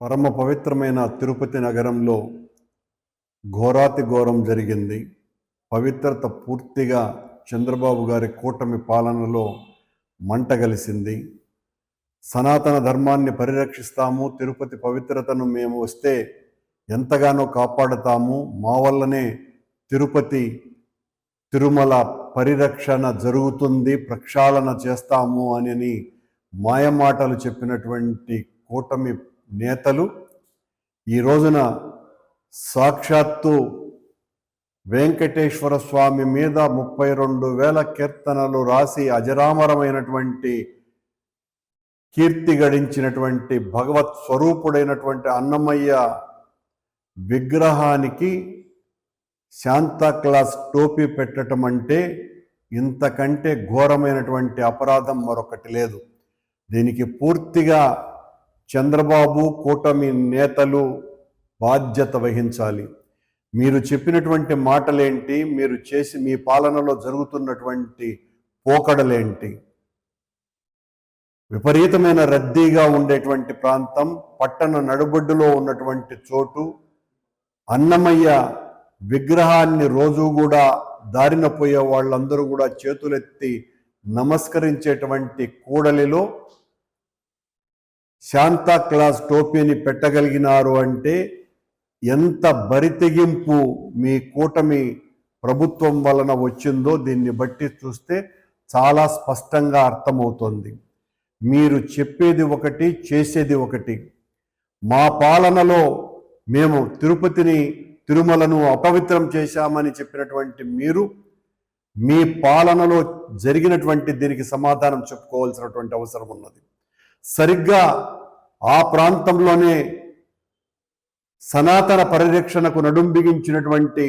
పరమ పవిత్రమైన తిరుపతి నగరంలో ఘోరాతి ఘోరం జరిగింది. పవిత్రత పూర్తిగా చంద్రబాబు గారి కూటమి పాలనలో మంటగలిసింది. సనాతన ధర్మాన్ని పరిరక్షిస్తాము, తిరుపతి పవిత్రతను మేము వస్తే ఎంతగానో కాపాడుతాము, మా వల్లనే తిరుపతి తిరుమల పరిరక్షణ జరుగుతుంది, ప్రక్షాళన చేస్తాము అని మాయమాటలు చెప్పినటువంటి కూటమి నేతలు ఈ రోజున సాక్షాత్తు వెంకటేశ్వర స్వామి మీద 32,000 కీర్తనలు రాసి అజరామరమైనటువంటి కీర్తి గడించినటువంటి భగవత్ స్వరూపుడైనటువంటి అన్నమయ్య విగ్రహానికి శాంతాక్లాస్ టోపీ పెట్టడం అంటే ఇంతకంటే ఘోరమైనటువంటి అపరాధం మరొకటి లేదు. దీనికి పూర్తిగా చంద్రబాబు కూటమి నేతలు బాధ్యత వహించాలి. మీరు చెప్పినటువంటి మాటలేంటి, మీరు చేసి మీ పాలనలో జరుగుతున్నటువంటి పోకడలేంటి? విపరీతమైన రద్దీగా ఉండేటువంటి ప్రాంతం, పట్టణ నడుబొడ్డులో ఉన్నటువంటి చోటు, అన్నమయ్య విగ్రహాన్ని రోజు కూడా దారిన పోయే వాళ్ళందరూ కూడా చేతులెత్తి నమస్కరించేటువంటి కూడలిలో శాంతాక్లాస్ టోపీని పెట్టగలిగినారు అంటే ఎంత బరితెగింపు మీ కూటమి ప్రభుత్వం వలన వచ్చిందో దీన్ని బట్టి చూస్తే చాలా స్పష్టంగా అర్థమవుతోంది. మీరు చెప్పేది ఒకటి, చేసేది ఒకటి. మా పాలనలో మేము తిరుమలను అపవిత్రం చేశామని చెప్పినటువంటి మీరు మీ పాలనలో జరిగినటువంటి దీనికి సమాధానం చెప్పుకోవాల్సినటువంటి అవసరం ఉన్నది. సరిగ్గా ఆ ప్రాంతంలోనే సనాతన పరిరక్షణకు నడుం బిగించినటువంటి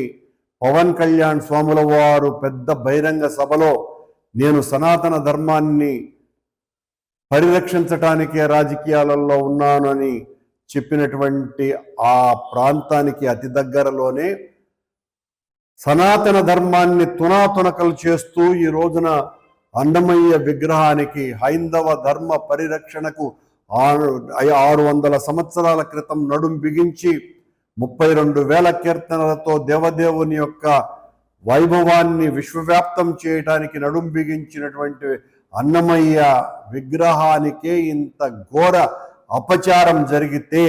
పవన్ కళ్యాణ్ స్వాముల వారు పెద్ద బహిరంగ సభలో నేను సనాతన ధర్మాన్ని పరిరక్షించటానికే రాజకీయాలలో ఉన్నానని చెప్పినటువంటి ఆ ప్రాంతానికి అతి దగ్గరలోనే సనాతన ధర్మాన్ని తునాతునకలు చేస్తూ ఈ రోజున అన్నమయ్య విగ్రహానికి హైందవ ధర్మ పరిరక్షణకు 600 సంవత్సరాల క్రితం నడుం బిగించి 32,000 కీర్తనలతో దేవదేవుని యొక్క వైభవాన్ని విశ్వవ్యాప్తం చేయడానికి నడుం బిగించినటువంటి అన్నమయ్య విగ్రహానికే ఇంత ఘోర అపచారం జరిగితే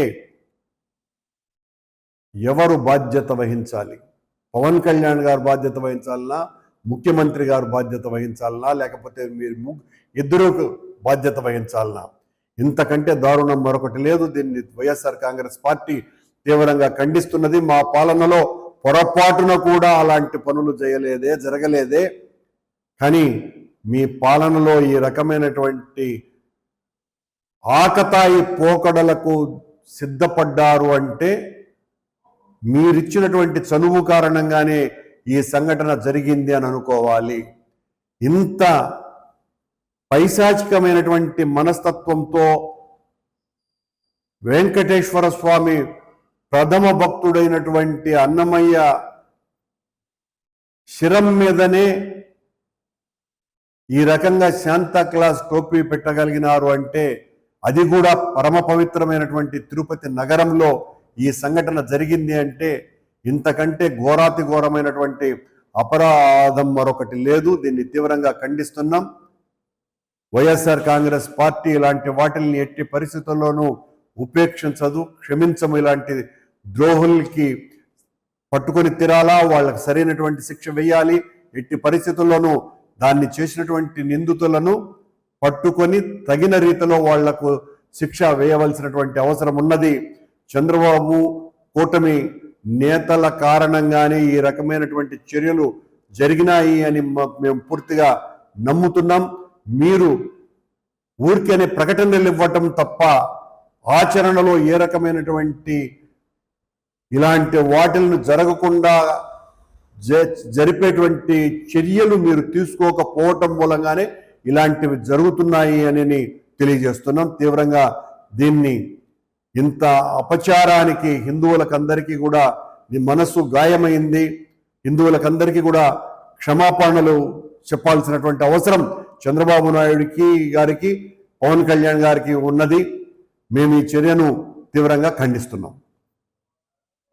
ఎవరు బాధ్యత వహించాలి? పవన్ కళ్యాణ్ గారు బాధ్యత వహించాలనా, ముఖ్యమంత్రి గారు బాధ్యత వహించాలనా, లేకపోతే మీరు ఇద్దరు బాధ్యత వహించాలనా? ఇంతకంటే దారుణం మరొకటి లేదు. దీన్ని వైఎస్ఆర్ కాంగ్రెస్ పార్టీ తీవ్రంగా ఖండిస్తున్నది. మా పాలనలో పొరపాటున కూడా అలాంటి పనులు జరగలేదే. కానీ మీ పాలనలో ఈ రకమైనటువంటి ఆకతాయి పోకడలకు సిద్ధపడ్డారు అంటే మీరిచ్చినటువంటి చనువు కారణంగానే ఈ సంఘటన జరిగింది అని అనుకోవాలి. ఇంత పైశాచికమైనటువంటి మనస్తత్వంతో వెంకటేశ్వర స్వామి ప్రథమ భక్తుడైనటువంటి అన్నమయ్య శిరం మీదనే ఈ రకంగా శాంతాక్లాస్ టోపీ పెట్టగలిగినారు అంటే, అది కూడా పరమ పవిత్రమైనటువంటి తిరుపతి నగరంలో ఈ సంఘటన జరిగింది అంటే ఇంతకంటే ఘోరాతి ఘోరమైనటువంటి అపరాధం మరొకటి లేదు. దీన్ని తీవ్రంగా ఖండిస్తున్నాం. వైఎస్ఆర్ కాంగ్రెస్ పార్టీ ఇలాంటి వాటిల్ని ఎట్టి పరిస్థితుల్లోనూ ఉపేక్షించదు, క్షమించము. ఇలాంటి ద్రోహులకి పట్టుకొని తిరాలా, వాళ్ళకి సరైనటువంటి శిక్ష వేయాలి. ఎట్టి పరిస్థితుల్లోనూ దాన్ని చేసినటువంటి నిందితులను పట్టుకొని తగిన రీతిలో వాళ్లకు శిక్ష వేయవలసినటువంటి అవసరం ఉన్నది. చంద్రబాబు కూటమి నేతల కారణంగానే ఈ రకమైనటువంటి చర్యలు జరిగినాయి అని మేము పూర్తిగా నమ్ముతున్నాం. మీరు ఊరికేనే ప్రకటనలు ఇవ్వటం తప్ప ఆచరణలో ఏ రకమైనటువంటి ఇలాంటి వాటిలను జరగకుండా జరిపేటువంటి చర్యలు మీరు తీసుకోకపోవటం మూలంగానే ఇలాంటివి జరుగుతున్నాయి అని తెలియజేస్తున్నాం. తీవ్రంగా దీన్ని ఇంత అపచారానికి హిందువులకందరికీ కూడా మనసు గాయమైంది. హిందువులకందరికీ కూడా క్షమాపణలు చెప్పాల్సినటువంటి అవసరం చంద్రబాబు నాయుడు గారికి, పవన్ కళ్యాణ్ గారికి ఉన్నది. మేము ఈ చర్యను తీవ్రంగా ఖండిస్తున్నాం.